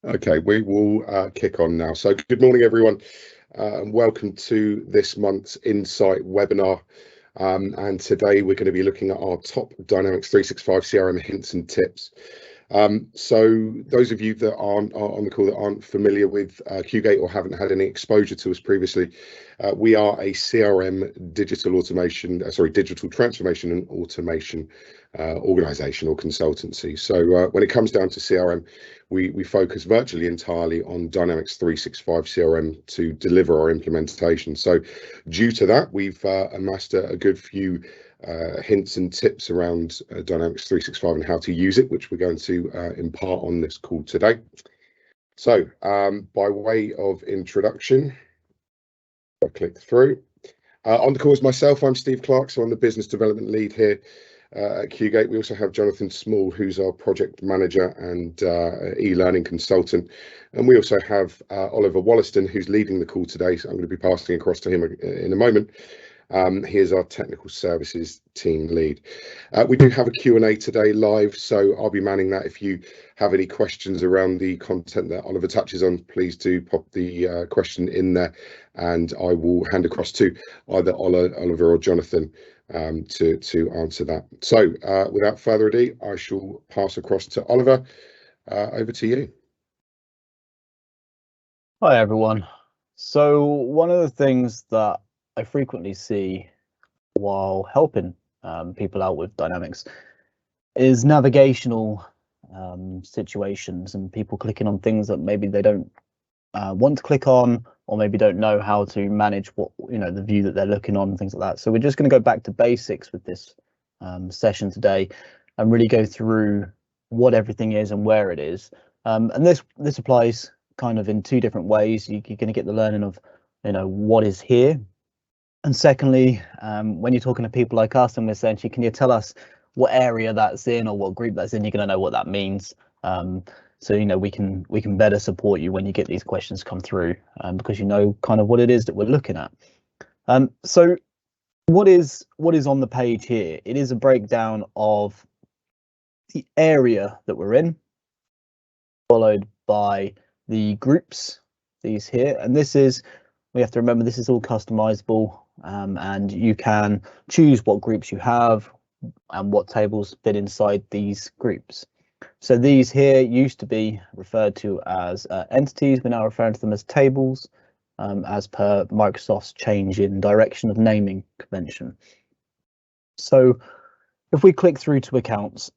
Okay, we will kick on now. So good morning, everyone, and welcome to this month's Insight webinar. And today we're going to be looking at our top Dynamics 365 CRM hints and tips. So those of you that aren't on the call that aren't familiar with QGate or haven't had any exposure to us previously, we are a CRM digital transformation and automation organization or consultancy. So when it comes down to CRM, we focus virtually entirely on Dynamics 365 CRM to deliver our implementation. So due to that, we've amassed a good few hints and tips around Dynamics 365 and how to use it, which we're going to impart on this call today. So by way of introduction, I'll click through. On the call is myself. I'm Steve Clark, so I'm the business development lead here at QGate. We also have Jonathan Small, who's our project manager and e-learning consultant. And we also have Oliver Wollaston, who's leading the call today. So I'm going to be passing across to him in a moment. He is our technical services team lead. We do have a Q&A today live, so I'll be manning that. If you have any questions around the content that Oliver touches on, please do pop the question in there and I will hand across to either Oliver or Jonathan to answer that. So without further ado, I shall pass across to Oliver. Over to you. Hi everyone. So one of the things that I frequently see while helping people out with Dynamics is navigational situations and people clicking on things that maybe they don't want to click on, or maybe don't know how to manage what, the view that they're looking on, and things like that. So we're just going to go back to basics with this session today and really go through what everything is and where it is. And this applies kind of in two different ways. You're going to get the learning of what is here, and secondly, when you're talking to people like us and we're saying, can you tell us what area that's in or what group that's in, you're going to know what that means. So we can better support you when you get these questions come through, because you know kind of what it is that we're looking at. So what is on the page here? It is a breakdown of the area that we're in, followed by the groups, these here, and we have to remember this is all customizable, and you can choose what groups you have and what tables fit inside these groups. So these here used to be referred to as entities. We're now referring to them as tables, as per Microsoft's change in direction of naming convention. So if we click through to accounts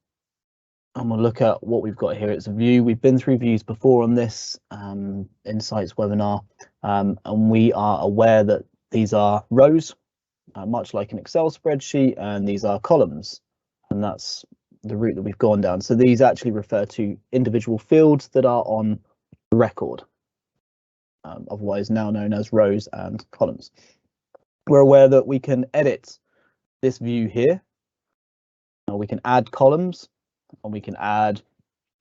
and we'll look at what we've got here, it's a view. We've been through views before on this Insights webinar, and we are aware that these are rows, much like an Excel spreadsheet, and these are columns, and that's the route that we've gone down. So these actually refer to individual fields that are on the record, otherwise now known as rows and columns. We're aware that we can edit this view here. We can add columns, and we can add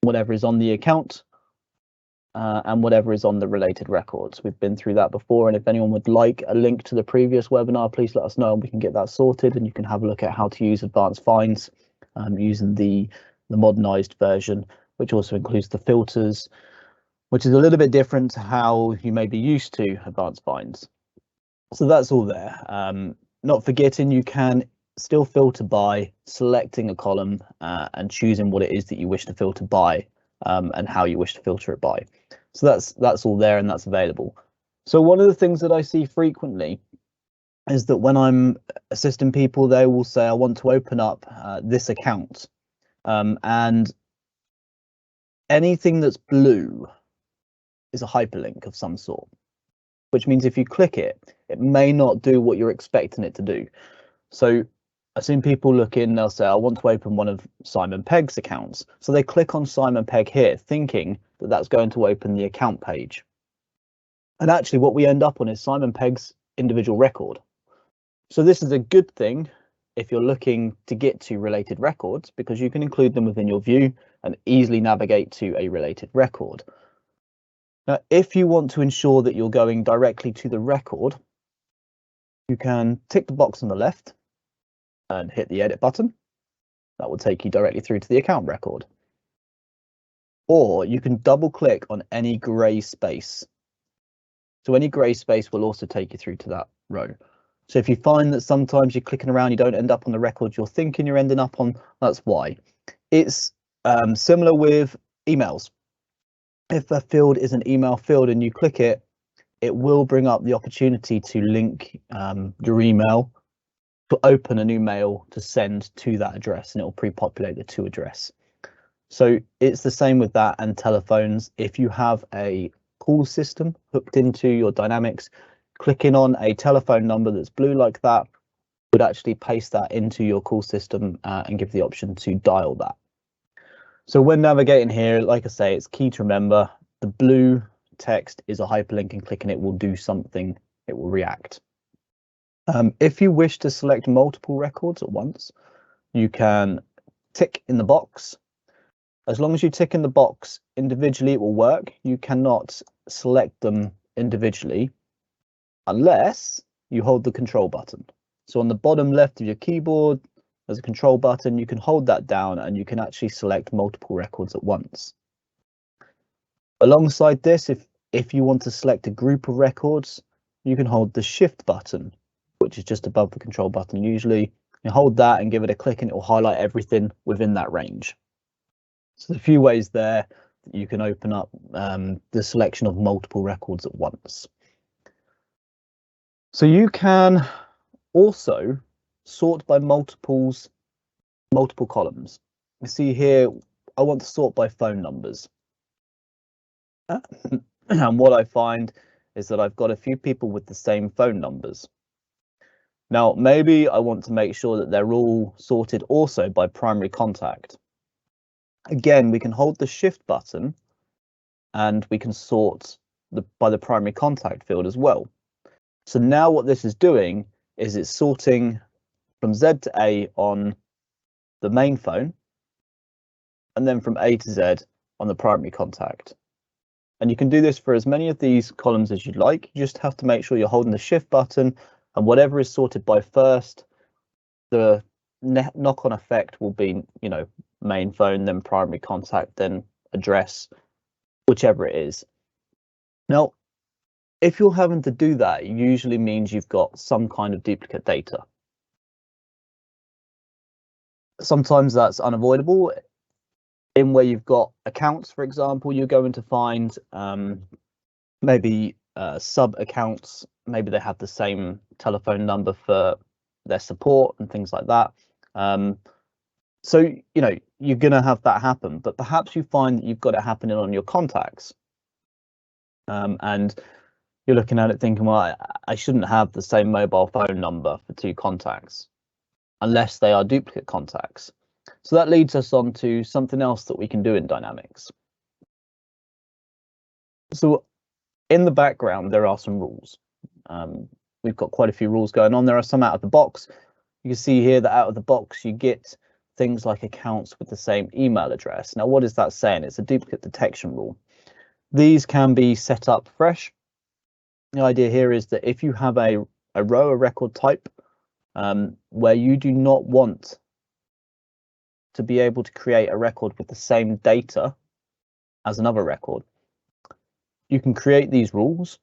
whatever is on the account and whatever is on the related records. We've been through that before, and if anyone would like a link to the previous webinar, please let us know and we can get that sorted, and you can have a look at how to use advanced finds using the modernized version, which also includes the filters, which is a little bit different to how you may be used to advanced finds. So that's all there. Not forgetting, you can still filter by selecting a column and choosing what it is that you wish to filter by, and how you wish to filter it by. So that's all there and that's available. So one of the things that I see frequently is that when I'm assisting people, they will say, I want to open up this account, and anything that's blue is a hyperlink of some sort, which means if you click it, it may not do what you're expecting it to do. So I've seen people look in, they'll say, I want to open one of Simon Pegg's accounts. So they click on Simon Pegg here, thinking that that's going to open the account page. And actually what we end up on is Simon Pegg's individual record. So this is a good thing if you're looking to get to related records, because you can include them within your view and easily navigate to a related record. Now, if you want to ensure that you're going directly to the record, you can tick the box on the left and hit the edit button. That will take you directly through to the account record. or you can double click on any grey space. So any grey space will also take you through to that row. So if you find that sometimes you're clicking around, you don't end up on the record you're thinking you're ending up on, that's why. It's similar with emails. If a field is an email field and you click it, it will bring up the opportunity to link your email to open a new mail to send to that address, and it will pre-populate the to address. So it's the same with that and telephones. If you have a call system hooked into your Dynamics, clicking on a telephone number that's blue like that would actually paste that into your call system and give the option to dial that. So when navigating here, like I say, it's key to remember the blue text is a hyperlink, and clicking it will do something, it will react. If you wish to select multiple records at once, you can tick in the box. As long as you tick in the box individually, it will work. You cannot select them individually unless you hold the control button. So on the bottom left of your keyboard, there's a control button. You can hold that down and you can actually select multiple records at once. Alongside this, if you want to select a group of records, you can hold the shift button, which is just above the control button. Usually you hold that and give it a click and it will highlight everything within that range. So there's a few ways there that you can open up the selection of multiple records at once. So you can also sort by multiple columns. You see here, I want to sort by phone numbers. And what I find is that I've got a few people with the same phone numbers. Now, maybe I want to make sure that they're all sorted also by primary contact. Again, we can hold the shift button and we can sort by the primary contact field as well. So now what this is doing is it's sorting from Z to A on the main phone, and then from A to Z on the primary contact. And you can do this for as many of these columns as you'd like. You just have to make sure you're holding the shift button, and whatever is sorted by first, the knock-on effect will be, main phone, then primary contact, then address, whichever it is. Now, if you're having to do that, it usually means you've got some kind of duplicate data. Sometimes that's unavoidable. In where you've got accounts, for example, you're going to find maybe sub accounts, maybe they have the same telephone number for their support and things like that. So, you're going to have that happen, but perhaps you find that you've got it happening on your contacts. And you're looking at it thinking, well, I shouldn't have the same mobile phone number for two contacts unless they are duplicate contacts. So that leads us on to something else that we can do in Dynamics. So in the background, there are some rules. We've got quite a few rules going on. There are some out of the box. You can see here that out of the box, you get things like accounts with the same email address. Now, what is that saying? It's a duplicate detection rule. These can be set up fresh. The idea here is that if you have a row, a record type, where you do not want to be able to create a record with the same data as another record, you can create these rules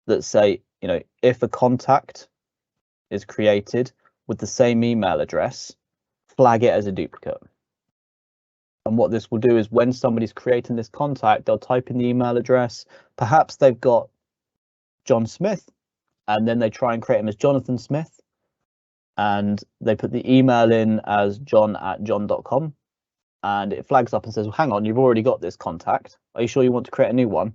that say, if a contact is created with the same email address, flag it as a duplicate. And what this will do is when somebody's creating this contact, they'll type in the email address. Perhaps they've got John Smith, and then they try and create him as Jonathan Smith, and they put the email in as john@john.com, and it flags up and says, well, hang on, you've already got this contact. Are you sure you want to create a new one?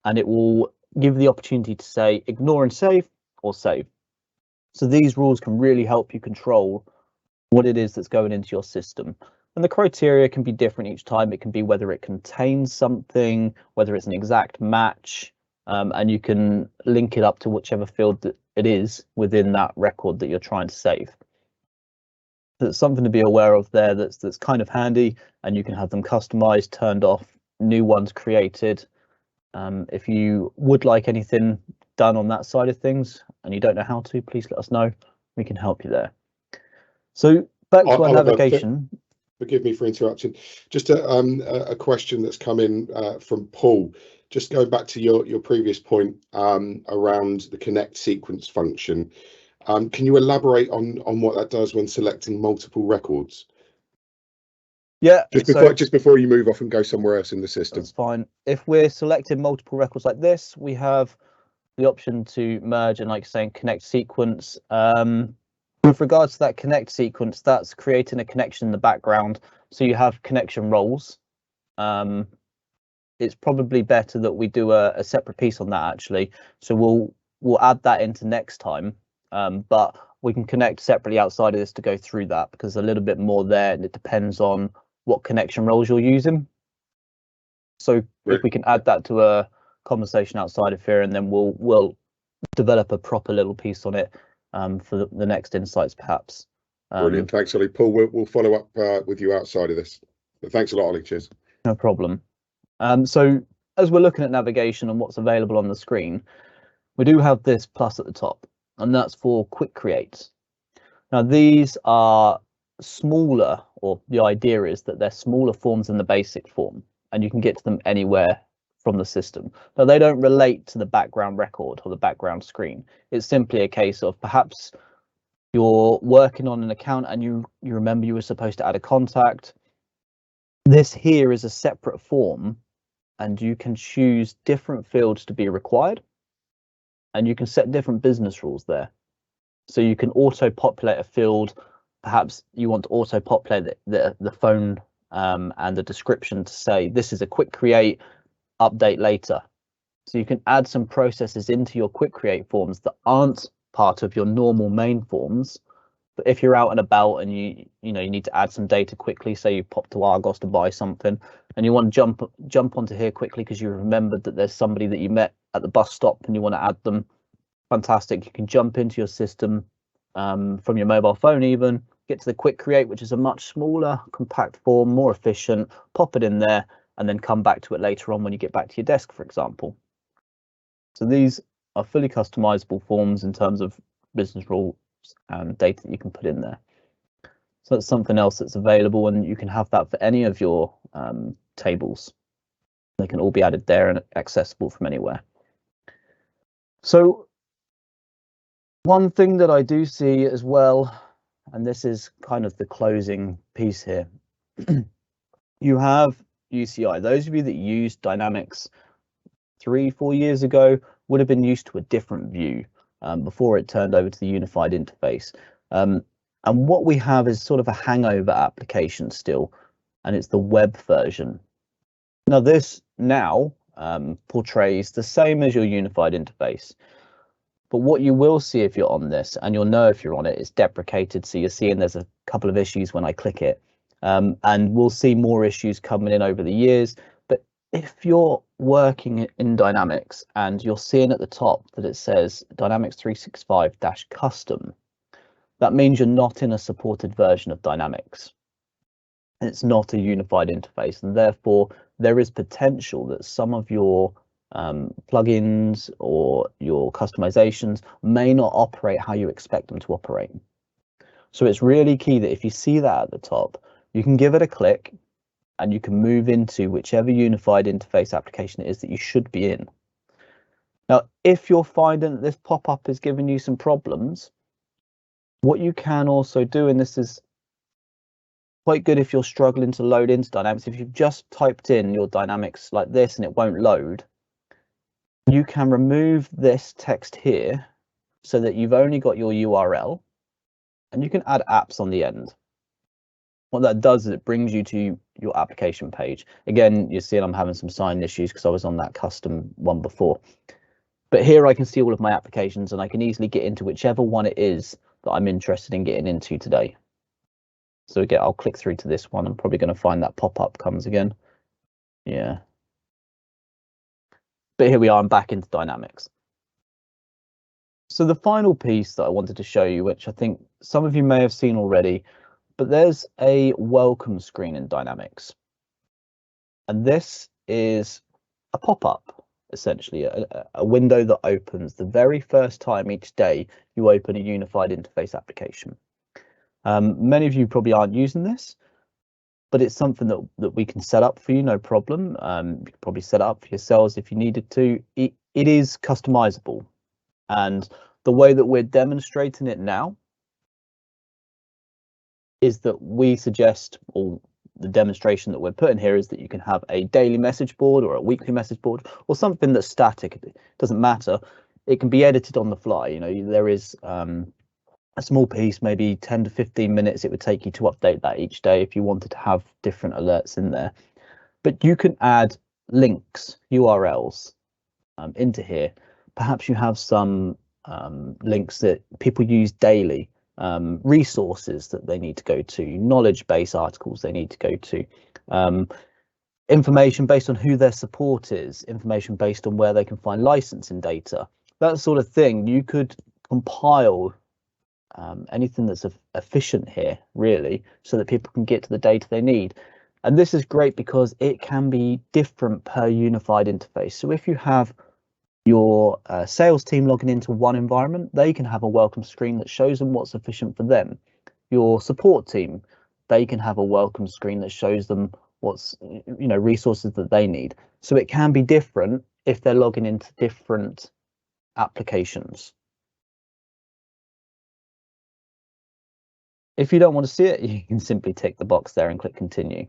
And it will give the opportunity to say ignore and save, or save. So these rules can really help you control what it is that's going into your system. And the criteria can be different each time. It can be whether it contains something, whether it's an exact match, and you can link it up to whichever field that it is within that record that you're trying to save. So it's something to be aware of there that's kind of handy, and you can have them customized, turned off, new ones created. If you would like anything done on that side of things and you don't know how to, please let us know. We can help you there. So back to our navigation. Forgive me for interrupting. Just a question that's come in from Paul. Just going back to your previous point around the connect sequence function. Can you elaborate on what that does when selecting multiple records? Yeah. Just before you move off and go somewhere else in the system. That's fine. If we're selecting multiple records like this, we have the option to merge and, like saying, connect sequence. With regards to that connect sequence, that's creating a connection in the background. So you have connection roles. It's probably better that we do a separate piece on that, actually. So we'll add that into next time. But we can connect separately outside of this to go through that, because a little bit more there, and it depends on what connection roles you're using. So if we can add that to a conversation outside of here, and then we'll develop a proper little piece on it for the next insights, perhaps. Brilliant. Thanks, Ollie. Paul, we'll follow up with you outside of this. But thanks a lot, Ollie. Cheers. No problem. So as we're looking at navigation and what's available on the screen, we do have this plus at the top, and that's for quick creates. Now, these are smaller, or the idea is that they're smaller forms than the basic form, and you can get to them anywhere from the system. Now, they don't relate to the background record or the background screen. It's simply a case of perhaps you're working on an account and you remember you were supposed to add a contact. This here is a separate form, and you can choose different fields to be required, and you can set different business rules there. So you can auto-populate a field. Perhaps you want to auto-populate the phone and the description to say this is a quick create, update later. So you can add some processes into your quick create forms that aren't part of your normal main forms. But if you're out and about and you need to add some data quickly, say you pop to Argos to buy something and you want to jump onto here quickly because you remembered that there's somebody that you met at the bus stop and you want to add them, fantastic. You can jump into your system from your mobile phone, even get to the quick create, which is a much smaller, compact form, more efficient, pop it in there and then come back to it later on when you get back to your desk, for example. So these are fully customizable forms in terms of business rules and data that you can put in there. So that's something else that's available, and you can have that for any of your tables. They can all be added there and accessible from anywhere. So one thing that I do see as well, and this is kind of the closing piece here, you have UCI. Those of you that used Dynamics 3-4 years ago would have been used to a different view before it turned over to the unified interface. And what we have is sort of a hangover application still, and it's the web version. Now this portrays the same as your unified interface. But what you will see if you're on this, and you'll know if you're on it, it's deprecated. So you're seeing there's a couple of issues when I click it. And we'll see more issues coming in over the years. But if you're working in Dynamics and you're seeing at the top that it says Dynamics 365-custom, that means you're not in a supported version of Dynamics. It's not a unified interface, and therefore there is potential that some of your plugins or your customizations may not operate how you expect them to operate. So it's really key that if you see that at the top, you can give it a click and you can move into whichever unified interface application it is that you should be in. Now, if you're finding that this pop-up is giving you some problems, what you can also do, and this is quite good if you're struggling to load into Dynamics, if you've just typed in your Dynamics like this and it won't load, you can remove this text here so that you've only got your URL, and you can add apps on the end. What that does is it brings you to your application page. Again, you're seeing I'm having some sign issues because I was on that custom one before. But here I can see all of my applications and I can easily get into whichever one it is that I'm interested in getting into today. So again, I'll click through to this one. I'm probably going to find that pop-up comes again. Yeah. But here we are, I'm back into Dynamics. So the final piece that I wanted to show you, which I think some of you may have seen already, but there's a welcome screen in Dynamics. And this is a pop-up, essentially, a window that opens the very first time each day you open a unified interface application. Many of you probably aren't using this, but it's something that we can set up for you, no problem. You could probably set it up for yourselves if you needed to. It is customizable, and the way that we're demonstrating it now is that we suggest, or the demonstration that we're putting here is that you can have a daily message board or a weekly message board or something that's static. It doesn't matter. It can be edited on the fly. You know, there is a small piece, maybe 10 to 15 minutes it would take you to update that each day if you wanted to have different alerts in there. But you can add links, URLs into here. Perhaps you have some links that people use daily, resources that they need to go to, knowledge base articles they need to go to, information based on who their support is, information based on where they can find licensing data, that sort of thing. You could compile anything that's efficient here, really, so that people can get to the data they need. And this is great because it can be different per unified interface. So if you have your sales team logging into one environment, they can have a welcome screen that shows them what's efficient for them. Your support team, they can have a welcome screen that shows them what's, you know, resources that they need. So it can be different if they're logging into different applications. If you don't want to see it, you can simply tick the box there and click continue.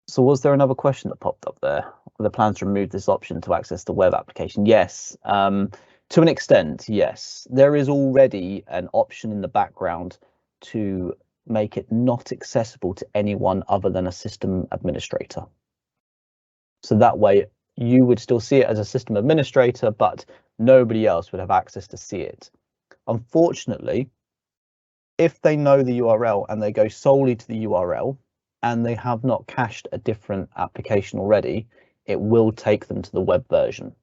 So was there another question that popped up there? Are the plans to remove this option to access the web application? Yes, to an extent, yes. There is already an option in the background to make it not accessible to anyone other than a system administrator. So that way you would still see it as a system administrator, but nobody else would have access to see it. Unfortunately, if they know the URL and they go solely to the URL and they have not cached a different application already, it will take them to the web version.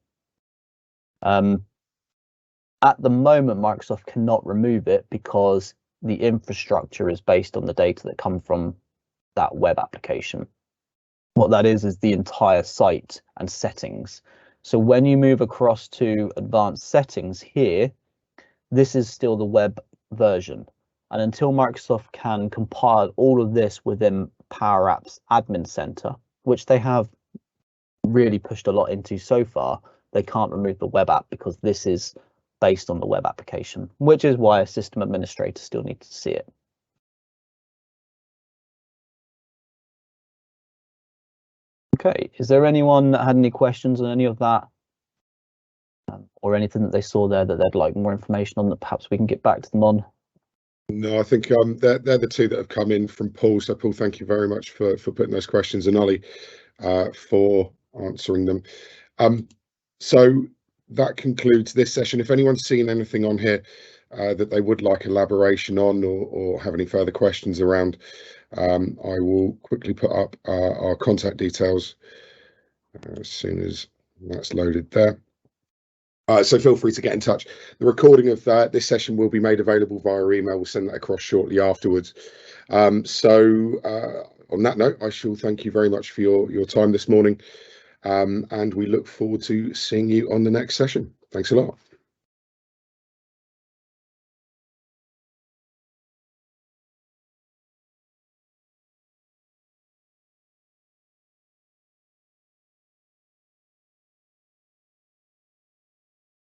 At the moment, Microsoft cannot remove it because the infrastructure is based on the data that come from that web application. What that is the entire site and settings. So when you move across to advanced settings here, this is still the web version. And until Microsoft can compile all of this within Power Apps Admin Center, which they have really pushed a lot into so far, they can't remove the web app because this is based on the web application, which is why a system administrator still needs to see it. Okay, is there anyone that had any questions on any of that? Or anything that they saw there that they'd like more information on that perhaps we can get back to them on? No, I think they're the two that have come in from Paul. So Paul, thank you very much for putting those questions, and Ollie for answering them. So that concludes this session. If anyone's seen anything on here that they would like elaboration on, or have any further questions around, I will quickly put up our contact details as soon as that's loaded there. So feel free to get in touch. The recording of this session will be made available via email. We'll send that across shortly afterwards. On that note, I shall thank you very much for your time this morning, and we look forward to seeing you on the next session. Thanks a lot.